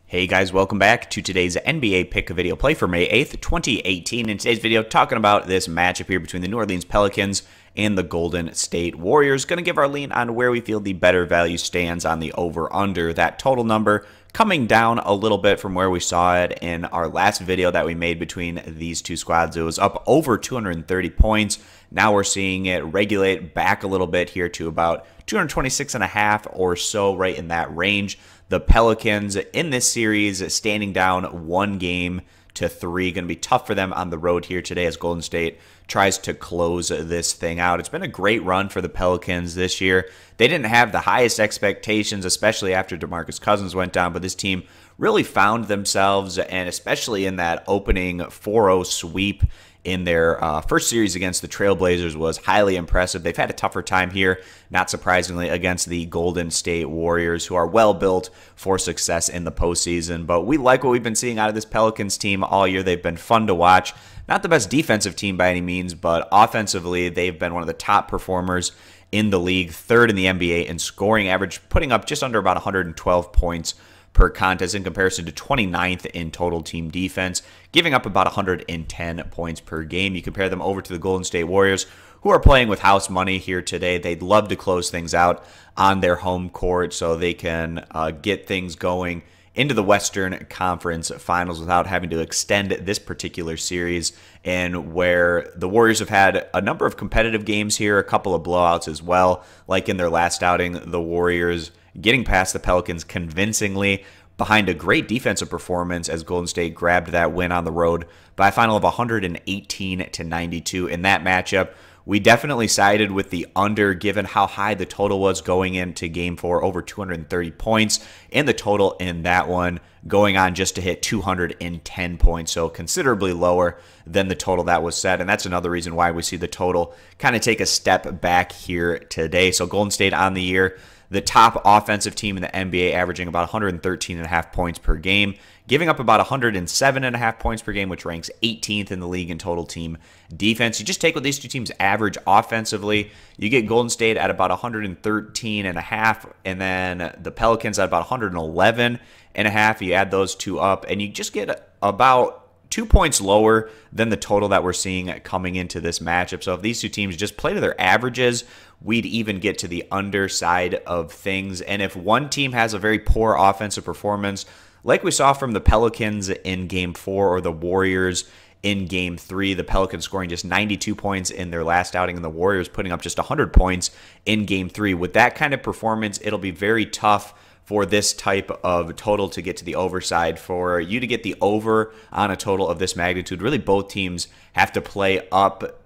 Hey guys, welcome back to today's NBA pick video play for May 8th, 2018. In today's video, talking about this matchup here between the New Orleans Pelicans and the Golden State Warriors. Going to give our lean on where we feel the better value stands on the over-under. That total number coming down a little bit from where we saw it in our last video that we made between these two squads. It was up over 230 points. Now we're seeing it regulate back a little bit here to about 226.5 or so, right in that range. The Pelicans in this series standing down 1-3. Going to be tough for them on the road here today as Golden State tries to close this thing out. It's been a great run for the Pelicans this year. They didn't have the highest expectations, especially after DeMarcus Cousins went down, but this team really found themselves, and especially in that opening 4-0 sweep in their first series against the Trailblazers was highly impressive. They've had a tougher time here, not surprisingly, against the Golden State Warriors, who are well built for success in the postseason. But we like what we've been seeing out of this Pelicans team all year. They've been fun to watch. Not the best defensive team by any means, but offensively, they've been one of the top performers in the league, third in the NBA in scoring average, putting up just under about 112 points per contest in comparison to 29th in total team defense, giving up about 110 points per game. You compare them over to the Golden State Warriors, who are playing with house money here today. They'd love to close things out on their home court so they can get things going into the Western Conference Finals without having to extend this particular series, and where the Warriors have had a number of competitive games here, a couple of blowouts as well, like in their last outing, the Warriors getting past the Pelicans convincingly behind a great defensive performance as Golden State grabbed that win on the road by a final of 118-92 in that matchup. We definitely sided with the under given how high the total was going into Game 4, over 230 points, and the total in that one going on just to hit 210 points, so considerably lower than the total that was set, and that's another reason why we see the total kind of take a step back here today. So Golden State on the year, the top offensive team in the NBA, averaging about 113.5 points per game, giving up about 107.5 points per game, which ranks 18th in the league in total team defense. You just take what these two teams average offensively, you get Golden State at about 113.5, and then the Pelicans at about 111.5. You add those two up, and you just get about 2 points lower than the total that we're seeing coming into this matchup. So if these two teams just play to their averages, we'd even get to the underside of things. And if one team has a very poor offensive performance, like we saw from the Pelicans in Game 4 or the Warriors in Game 3, the Pelicans scoring just 92 points in their last outing and the Warriors putting up just 100 points in Game 3. With that kind of performance, it'll be very tough for this type of total to get to the overside. For you to get the over on a total of this magnitude, really both teams have to play up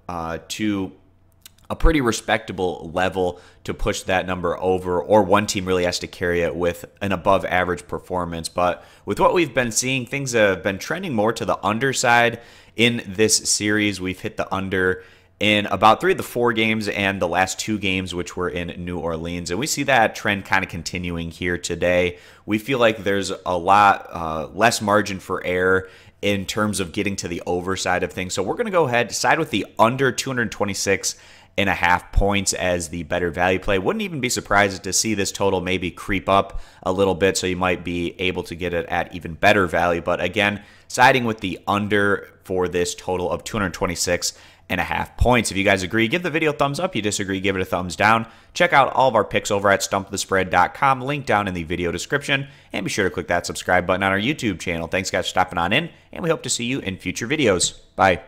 to a pretty respectable level to push that number over, or one team really has to carry it with an above average performance. But with what we've been seeing, things have been trending more to the underside in this series. We've hit the under in about 3 of the 4 games and the last 2 games, which were in New Orleans. And we see that trend kind of continuing here today. We feel like there's a lot less margin for error in terms of getting to the over side of things. So we're going to go ahead, side with the under 226.5 points as the better value play. Wouldn't even be surprised to see this total maybe creep up a little bit, so you might be able to get it at even better value. But again, siding with the under for this total of 226.5 points. If you guys agree, give the video a thumbs up. You disagree, give it a thumbs down. Check out all of our picks over at stumpthespread.com, link down in the video description, and be sure to click that subscribe button on our YouTube channel. Thanks guys for stopping on in, and we hope to see you in future videos. Bye.